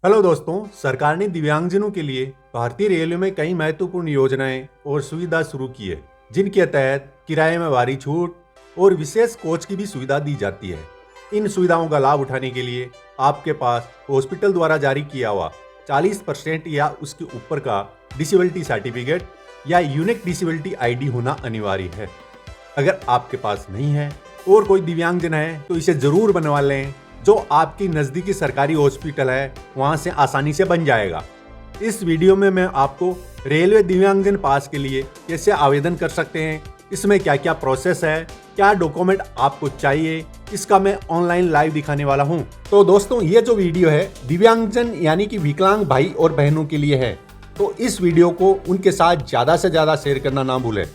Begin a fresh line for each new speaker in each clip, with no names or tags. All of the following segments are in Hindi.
हेलो दोस्तों, सरकार ने दिव्यांगजनों के लिए भारतीय रेलवे में कई महत्वपूर्ण योजनाएं और सुविधा शुरू की है, जिनके तहत किराए में भारी छूट और विशेष कोच की भी सुविधा दी जाती है। इन सुविधाओं का लाभ उठाने के लिए आपके पास हॉस्पिटल द्वारा जारी किया हुआ 40% या उसके ऊपर का डिसेबिलिटी सर्टिफिकेट या यूनिक डिसेबिलिटी आईडी होना अनिवार्य है। अगर आपके पास नहीं है और कोई दिव्यांगजन है तो इसे जरूर बनवा लें। जो आपकी नज़दीकी सरकारी हॉस्पिटल है वहां से आसानी से बन जाएगा। इस वीडियो में मैं आपको रेलवे दिव्यांगजन पास के लिए कैसे आवेदन कर सकते हैं, इसमें क्या क्या प्रोसेस है, क्या डॉक्यूमेंट आपको चाहिए, इसका मैं ऑनलाइन लाइव दिखाने वाला हूं। तो दोस्तों, ये जो वीडियो है दिव्यांगजन यानी कि विकलांग भाई और बहनों के लिए है, तो इस वीडियो को उनके साथ ज़्यादा से ज़्यादा शेयर करना ना भूलें।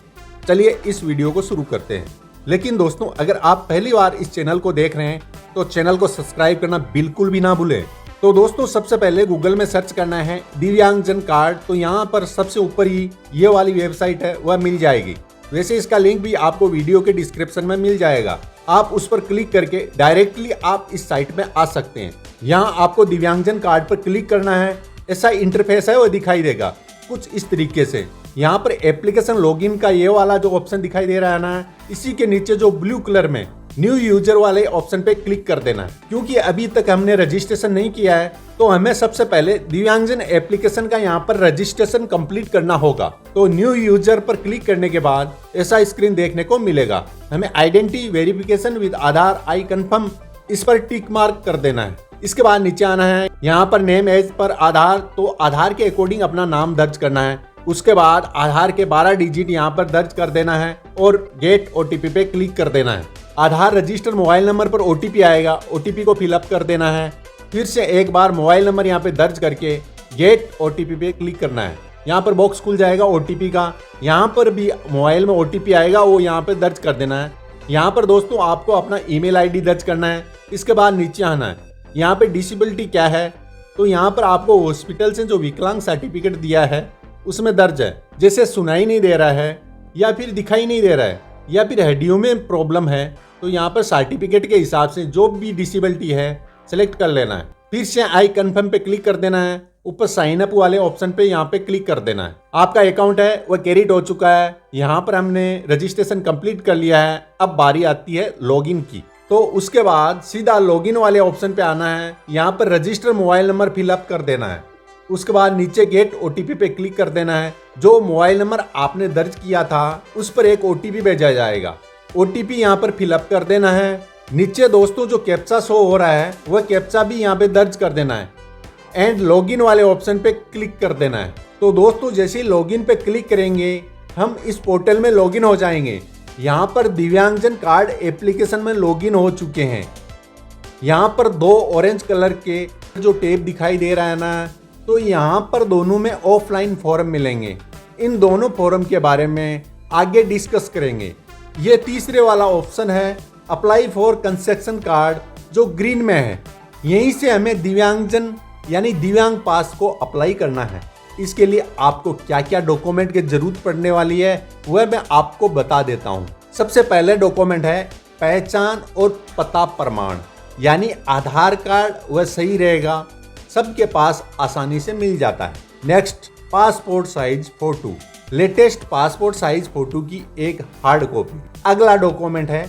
चलिए इस वीडियो को शुरू करते हैं। लेकिन दोस्तों, अगर आप पहली बार इस चैनल को देख रहे हैं तो चैनल को सब्सक्राइब करना बिल्कुल भी ना भूलें। तो दोस्तों, सबसे पहले गूगल में सर्च करना है दिव्यांगजन कार्ड। तो यहाँ पर सबसे ऊपर ही ये वाली वेबसाइट है वह मिल जाएगी। वैसे इसका लिंक भी आपको वीडियो के डिस्क्रिप्शन में मिल जाएगा। आप उस पर क्लिक करके डायरेक्टली आप इस साइट में आ सकते हैं। यहाँ आपको दिव्यांगजन कार्ड पर क्लिक करना है। ऐसा इंटरफेस है वह दिखाई देगा कुछ इस तरीके से। यहाँ पर एप्लीकेशन लॉगिन का ये वाला जो ऑप्शन दिखाई दे रहा है ना, इसी के नीचे जो ब्लू कलर में न्यू यूजर वाले ऑप्शन पे क्लिक कर देना है। क्योंकि अभी तक हमने रजिस्ट्रेशन नहीं किया है तो हमें सबसे पहले दिव्यांगजन एप्लीकेशन का यहाँ पर रजिस्ट्रेशन कंप्लीट करना होगा। तो न्यू यूजर पर क्लिक करने के बाद ऐसा स्क्रीन देखने को मिलेगा। हमें identity verification with Aadhaar I confirm, इस पर टिक मार्क कर देना है। इसके बाद नीचे आना है। यहाँ पर नेम एज पर आधार, तो आधार के अकॉर्डिंग अपना नाम दर्ज करना है। उसके बाद आधार के 12 डिजिट यहाँ पर दर्ज कर देना है और गेट ओटीपी पे क्लिक कर देना है। आधार रजिस्टर मोबाइल नंबर पर ओटीपी आएगा, ओटीपी को फिलअप कर देना है। फिर से एक बार मोबाइल नंबर यहाँ पे दर्ज करके गेट ओटीपी पे क्लिक करना है। यहाँ पर बॉक्स खुल जाएगा ओटीपी का। यहाँ पर भी मोबाइल में ओटीपी आएगा, वो यहाँ पे दर्ज कर देना है। यहाँ पर दोस्तों आपको अपना ईमेल आईडी दर्ज करना है। इसके बाद नीचे आना है। यहाँ पे डिसेबिलिटी क्या है, तो यहाँ पर आपको हॉस्पिटल से जो विकलांग सर्टिफिकेट दिया है उसमें दर्ज है, जैसे सुनाई नहीं दे रहा है या फिर दिखाई नहीं दे रहा है या फिर हड्डियों में प्रॉब्लम है, तो यहाँ पर सर्टिफिकेट के हिसाब से जो भी डिसेबिलिटी है सेलेक्ट कर लेना है। फिर से आई कंफर्म पे क्लिक कर देना है। ऊपर साइन अप वाले ऑप्शन पे यहाँ पे क्लिक कर देना है। आपका अकाउंट है वह क्रेडिट हो चुका है। यहाँ पर हमने रजिस्ट्रेशन कंप्लीट कर लिया है। अब बारी आती है लॉगिन की। तो उसके बाद सीधा लॉगिन वाले ऑप्शन पे आना है। यहाँ पर रजिस्टर मोबाइल नंबर फिलअप कर देना है। उसके बाद नीचे गेट ओटीपी पे क्लिक कर देना है। जो मोबाइल नंबर आपने दर्ज किया था उस पर एक ओटीपी भेजा जाएगा। ओटीपी यहाँ पर फिलअप कर देना है। नीचे दोस्तों जो कैप्चा शो हो रहा है वह कैप्चा भी यहाँ पे दर्ज कर देना है एंड लॉगिन वाले ऑप्शन पे क्लिक कर देना है। तो दोस्तों जैसे ही लॉगिन पे क्लिक करेंगे हम इस पोर्टल में लॉगिन हो जाएंगे। यहाँ पर दिव्यांगजन कार्ड एप्लीकेशन में लॉगिन हो चुके हैं। यहाँ पर दो ऑरेंज कलर के जो टेप दिखाई दे रहा है ना, तो यहाँ पर दोनों में ऑफलाइन फॉर्म मिलेंगे। इन दोनों फॉर्म के बारे में आगे डिस्कस करेंगे। ये तीसरे वाला ऑप्शन है अप्लाई फॉर कंस्ट्रक्शन कार्ड, जो ग्रीन में है। यहीं से हमें दिव्यांगजन यानी दिव्यांग पास को अप्लाई करना है। इसके लिए आपको क्या क्या डॉक्यूमेंट की जरूरत पड़ने वाली है वह मैं आपको बता देता हूँ। सबसे पहले डॉक्यूमेंट है पहचान और पता प्रमाण, यानी आधार कार्ड वह सही रहेगा, सबके पास आसानी से मिल जाता है। Next, passport size photo, latest passport size photo की एक हार्ड कॉपी। अगला डॉक्यूमेंट है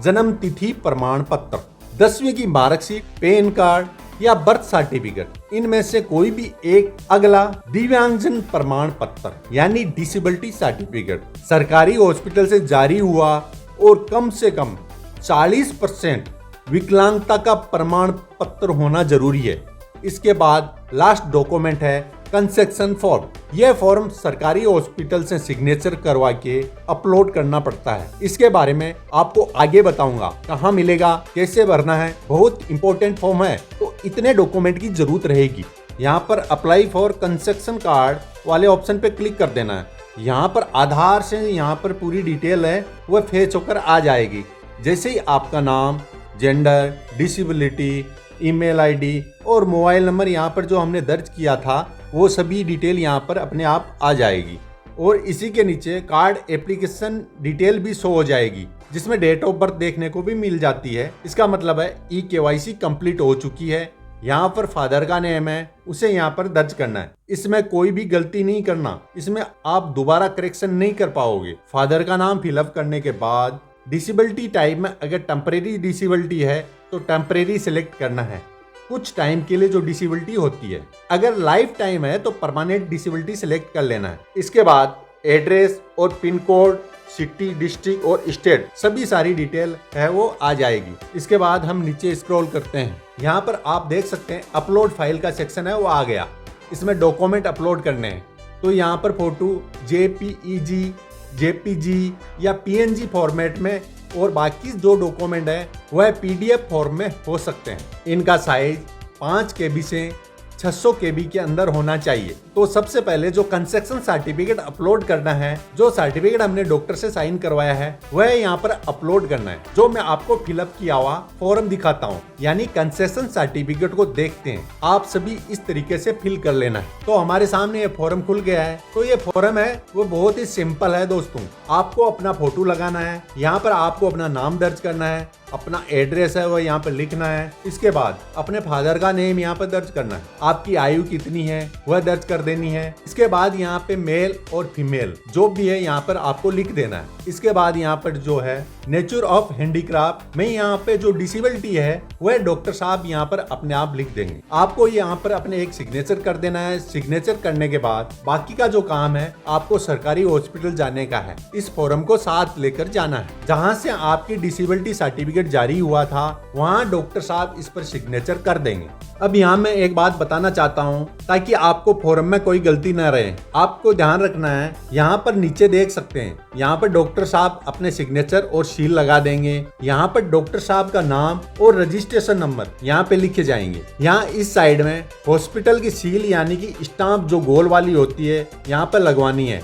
जन्म तिथि प्रमाण पत्र, 10वीं की मार्कशीट, पैन कार्ड या बर्थ सर्टिफिकेट, इनमें से कोई भी एक। अगला, दिव्यांगजन प्रमाण पत्र यानी डिसेबिलिटी सर्टिफिकेट, सरकारी हॉस्पिटल से जारी हुआ और कम से कम 40% विकलांगता का प्रमाण पत्र होना जरूरी है। इसके बाद लास्ट डॉक्यूमेंट है कंसेक्शन फॉर्म। यह फॉर्म सरकारी हॉस्पिटल से सिग्नेचर करवा के अपलोड करना पड़ता है। इसके बारे में आपको आगे बताऊंगा, कहाँ मिलेगा, कैसे भरना है। बहुत इंपॉर्टेंट फॉर्म है, तो इतने डॉक्यूमेंट की जरूरत रहेगी। यहाँ पर अप्लाई फॉर कंस्ट्रक्शन कार्ड वाले ऑप्शन पे क्लिक कर देना है। यहाँ पर आधार से यहाँ पर पूरी डिटेल है वह फेच होकर आ जाएगी। जैसे ही आपका नाम, जेंडर, डिसेबिलिटी, ईमेल आईडी और मोबाइल नंबर यहाँ पर जो हमने दर्ज किया था वो सभी डिटेल यहाँ पर अपने आप आ जाएगी। और इसी के नीचे कार्ड एप्लीकेशन डिटेल भी शो हो जाएगी, जिसमें डेट ऑफ बर्थ देखने को भी मिल जाती है। इसका मतलब है ई केवाईसी कंप्लीट हो चुकी है। यहाँ पर फादर का नेम है उसे यहाँ पर दर्ज करना है। इसमें कोई भी गलती नहीं करना, इसमें आप दोबारा करेक्शन नहीं कर पाओगे। फादर का नाम फिलअप करने के बाद डिसेबिलिटी टाइप में अगर टेम्परेरी डिसेबिलिटी है तो टेम्परेरी सिलेक्ट करना है, कुछ टाइम के लिए जो डिसेबिलिटी होती है। अगर लाइफ टाइम है तो परमानेंट डिसेबिलिटी सिलेक्ट कर लेना है। इसके बाद एड्रेस और पिन कोड, सिटी, डिस्ट्रिक्ट और स्टेट सभी सारी डिटेल है वो आ जाएगी। इसके बाद हम नीचे स्क्रॉल करते हैं, यहाँ पर आप देख सकते हैं अपलोड फाइल का सेक्शन है वो आ गया। इसमें डॉक्यूमेंट अपलोड करने हैं तो यहाँ पर फोटो JPEG, JPG या PNG फॉर्मेट में और बाकी जो डॉक्यूमेंट है वह PDF फॉर्म में हो सकते हैं। इनका साइज 5 KB से 600 KB के अंदर होना चाहिए। तो सबसे पहले जो कंस्ट्रक्शन सर्टिफिकेट अपलोड करना है, जो सर्टिफिकेट हमने डॉक्टर से साइन करवाया है वह यहाँ पर अपलोड करना है। जो मैं आपको फिलअप किया हुआ फॉर्म दिखाता हूँ, यानी कंस्ट्रक्शन सर्टिफिकेट को देखते हैं आप सभी इस तरीके से फिल कर लेना है। तो हमारे सामने ये फॉर्म खुल गया है। तो ये फॉर्म है वो बहुत ही सिंपल है दोस्तों। आपको अपना फोटो लगाना है, यहाँ पर आपको अपना नाम दर्ज करना है, अपना एड्रेस है वह यहाँ पर लिखना है। इसके बाद अपने फादर का नेम यहाँ पर दर्ज करना है, आपकी आयु कितनी है वह दर्ज कर देनी है। इसके बाद यहाँ पे मेल और फीमेल जो भी है यहाँ पर आपको लिख देना है। इसके बाद यहाँ पर जो है नेचर ऑफ हैंडीक्राफ्ट में यहाँ पे जो डिसेबिलिटी है वह डॉक्टर साहब यहाँ पर अपने आप लिख देंगे। आपको यहाँ पर अपने एक सिग्नेचर कर देना है। सिग्नेचर करने के बाद बाकी का जो काम है आपको सरकारी हॉस्पिटल जाने का है। इस फॉर्म को साथ लेकर जाना है, जहाँ से आपकी डिसेबिलिटी सर्टिफिकेट जारी हुआ था वहाँ डॉक्टर साहब इस पर सिग्नेचर कर देंगे। अब यहाँ मैं एक बात बताना चाहता हूँ ताकि आपको फॉर्म में कोई गलती न रहे। आपको ध्यान रखना है, यहाँ पर नीचे देख सकते हैं, यहाँ पर डॉक्टर साहब अपने सिग्नेचर और सील लगा देंगे। यहाँ पर डॉक्टर साहब का नाम और रजिस्ट्रेशन नंबर यहाँ पे लिखे जाएंगे। यहाँ इस साइड में हॉस्पिटल की सील यानी कि स्टाम्प जो गोल वाली होती है यहाँ पर लगवानी है।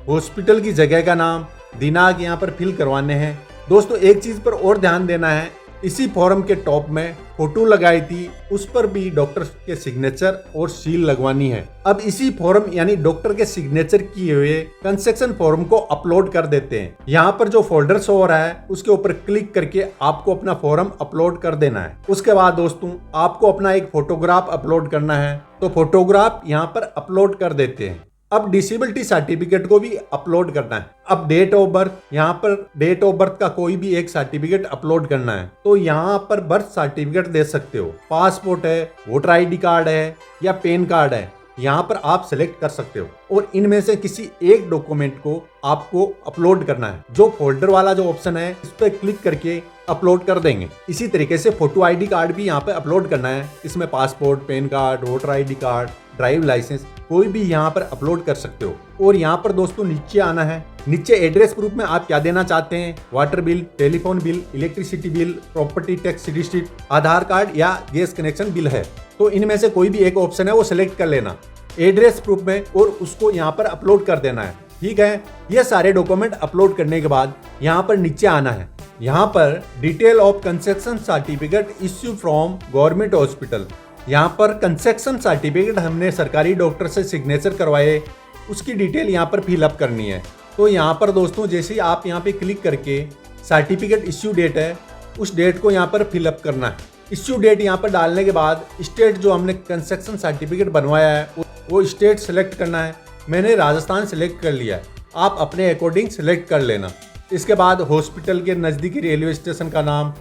हॉस्पिटल की जगह का नाम, दिनांक यहाँ पर फिल करवाने हैं। दोस्तों एक चीज पर और ध्यान देना है, इसी फॉर्म के टॉप में फोटो लगाई थी उस पर भी डॉक्टर के सिग्नेचर और सील लगवानी है। अब इसी फॉर्म यानी डॉक्टर के सिग्नेचर किए हुए कंस्ट्रक्शन फॉर्म को अपलोड कर देते हैं। यहाँ पर जो फोल्डर शो हो रहा है उसके ऊपर क्लिक करके आपको अपना फॉर्म अपलोड कर देना है। उसके बाद दोस्तों आपको अपना एक फोटोग्राफ अपलोड करना है, तो फोटोग्राफ यहाँ पर अपलोड कर देते हैं। अब डिसेबिलिटी सर्टिफिकेट को भी अपलोड करना है। अब डेट ऑफ बर्थ, यहाँ पर डेट ऑफ बर्थ का कोई भी एक सर्टिफिकेट अपलोड करना है। तो यहाँ पर बर्थ सर्टिफिकेट दे सकते हो, पासपोर्ट है, वोटर ID कार्ड है या पैन कार्ड है, यहाँ पर आप सिलेक्ट कर सकते हो और इनमें से किसी एक डॉक्यूमेंट को आपको अपलोड करना है। जो फोल्डर वाला जो ऑप्शन है इस पर क्लिक करके अपलोड कर देंगे। इसी तरीके से फोटो ID कार्ड भी यहाँ पे अपलोड करना है। इसमें passport, PAN card, voter ID card, drive licence कोई भी यहाँ पर अपलोड कर सकते हो। और यहाँ पर दोस्तों नीचे आना है। नीचे एड्रेस प्रूफ में आप क्या देना चाहते हैं, water bill, telephone bill, electricity bill, property tax receipt, Aadhaar card या गैस कनेक्शन बिल है, तो इनमें से कोई भी एक ऑप्शन है वो सिलेक्ट कर लेना एड्रेस प्रूफ में और उसको यहाँ पर अपलोड कर देना है। ठीक है, ये सारे डॉक्यूमेंट अपलोड करने के बाद यहाँ पर नीचे आना है। यहाँ पर detail of construction certificate issue from government hospital, यहाँ पर कंस्ट्रक्शन सर्टिफिकेट हमने सरकारी डॉक्टर से सिग्नेचर करवाए उसकी डिटेल यहाँ पर फिलअप करनी है। तो यहाँ पर दोस्तों जैसे ही आप यहाँ पे क्लिक करके सर्टिफिकेट इश्यू डेट है उस डेट को यहाँ पर फिलअप करना है। इश्यू डेट यहाँ पर डालने के बाद स्टेट जो हमने कंस्ट्रक्शन सर्टिफिकेट बनवाया है वो स्टेट सेलेक्ट करना है। मैंने राजस्थान सेलेक्ट कर लिया है, आप अपने अकॉर्डिंग सेलेक्ट कर लेना। इसके बाद हॉस्पिटल के नज़दीकी रेलवे स्टेशन का नाम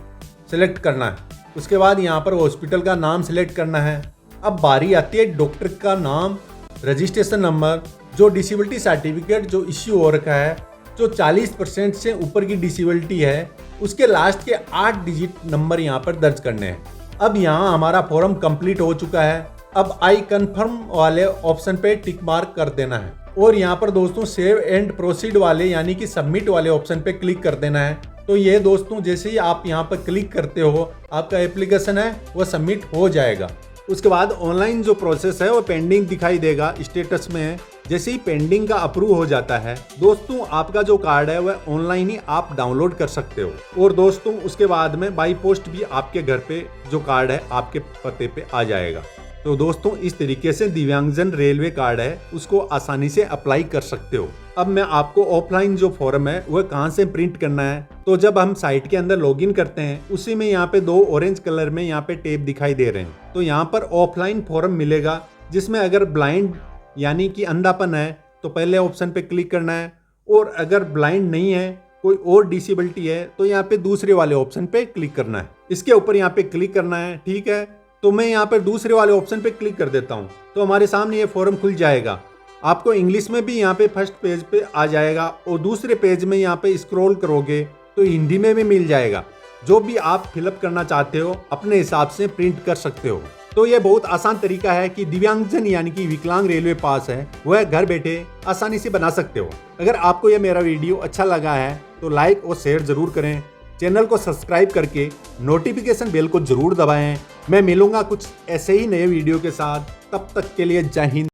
सेलेक्ट करना है। उसके बाद यहाँ पर हॉस्पिटल का नाम सेलेक्ट करना है। अब बारी आती है डॉक्टर का नाम, रजिस्ट्रेशन नंबर, जो डिसेबिलिटी सर्टिफिकेट जो इश्यू हो रखा है, जो 40% से ऊपर की डिसेबिलिटी है उसके लास्ट के 8 डिजिट नंबर यहाँ पर दर्ज करने हैं। अब यहाँ हमारा फॉर्म कंप्लीट हो चुका है। अब आई कन्फर्म वाले ऑप्शन पे टिक मार्क कर देना है और यहाँ पर दोस्तों सेव एंड प्रोसीड वाले यानी कि सबमिट वाले ऑप्शन पे क्लिक कर देना है। तो ये दोस्तों जैसे ही आप यहाँ पर क्लिक करते हो आपका एप्लीकेशन है वो सबमिट हो जाएगा। उसके बाद ऑनलाइन जो प्रोसेस है वो पेंडिंग दिखाई देगा, स्टेटस में है। जैसे ही पेंडिंग का अप्रूव हो जाता है दोस्तों आपका जो कार्ड है वह ऑनलाइन ही आप डाउनलोड कर सकते हो और दोस्तों उसके बाद में बाई पोस्ट भी आपके घर पे जो कार्ड है आपके पते पे आ जाएगा। तो दोस्तों इस तरीके से दिव्यांगजन रेलवे कार्ड है उसको आसानी से अप्लाई कर सकते हो। अब मैं आपको ऑफलाइन जो फॉर्म है वह कहाँ से प्रिंट करना है, तो जब हम साइट के अंदर लॉगिन करते हैं उसी में यहाँ पे दो ऑरेंज कलर में यहाँ पे टेप दिखाई दे रहे हैं। तो यहाँ पर ऑफलाइन फॉर्म मिलेगा, जिसमें अगर ब्लाइंड यानी कि अंधापन है तो पहले ऑप्शन पे क्लिक करना है, और अगर ब्लाइंड नहीं है कोई और डिसेबिलिटी है तो यहाँ पे दूसरे वाले ऑप्शन पे क्लिक करना है। इसके ऊपर यहाँ पे क्लिक करना है। ठीक है, तो मैं यहाँ पर दूसरे वाले ऑप्शन पे क्लिक कर देता हूँ, तो हमारे सामने ये फॉर्म खुल जाएगा। आपको इंग्लिश में भी यहाँ पे फर्स्ट पेज पे आ जाएगा, और दूसरे पेज में यहाँ पे स्क्रॉल करोगे तो हिंदी में भी मिल जाएगा। जो भी आप फिलअप करना चाहते हो अपने हिसाब से प्रिंट कर सकते हो। तो ये बहुत आसान तरीका है कि दिव्यांगजन यानी कि विकलांग रेलवे पास है वह घर बैठे आसानी से बना सकते हो। अगर आपको यह मेरा वीडियो अच्छा लगा है तो लाइक और शेयर जरूर करें। चैनल को सब्सक्राइब करके नोटिफिकेशन बेल को जरूर दबाएं। मैं मिलूंगा कुछ ऐसे ही नए वीडियो के साथ, तब तक के लिए जय हिंद।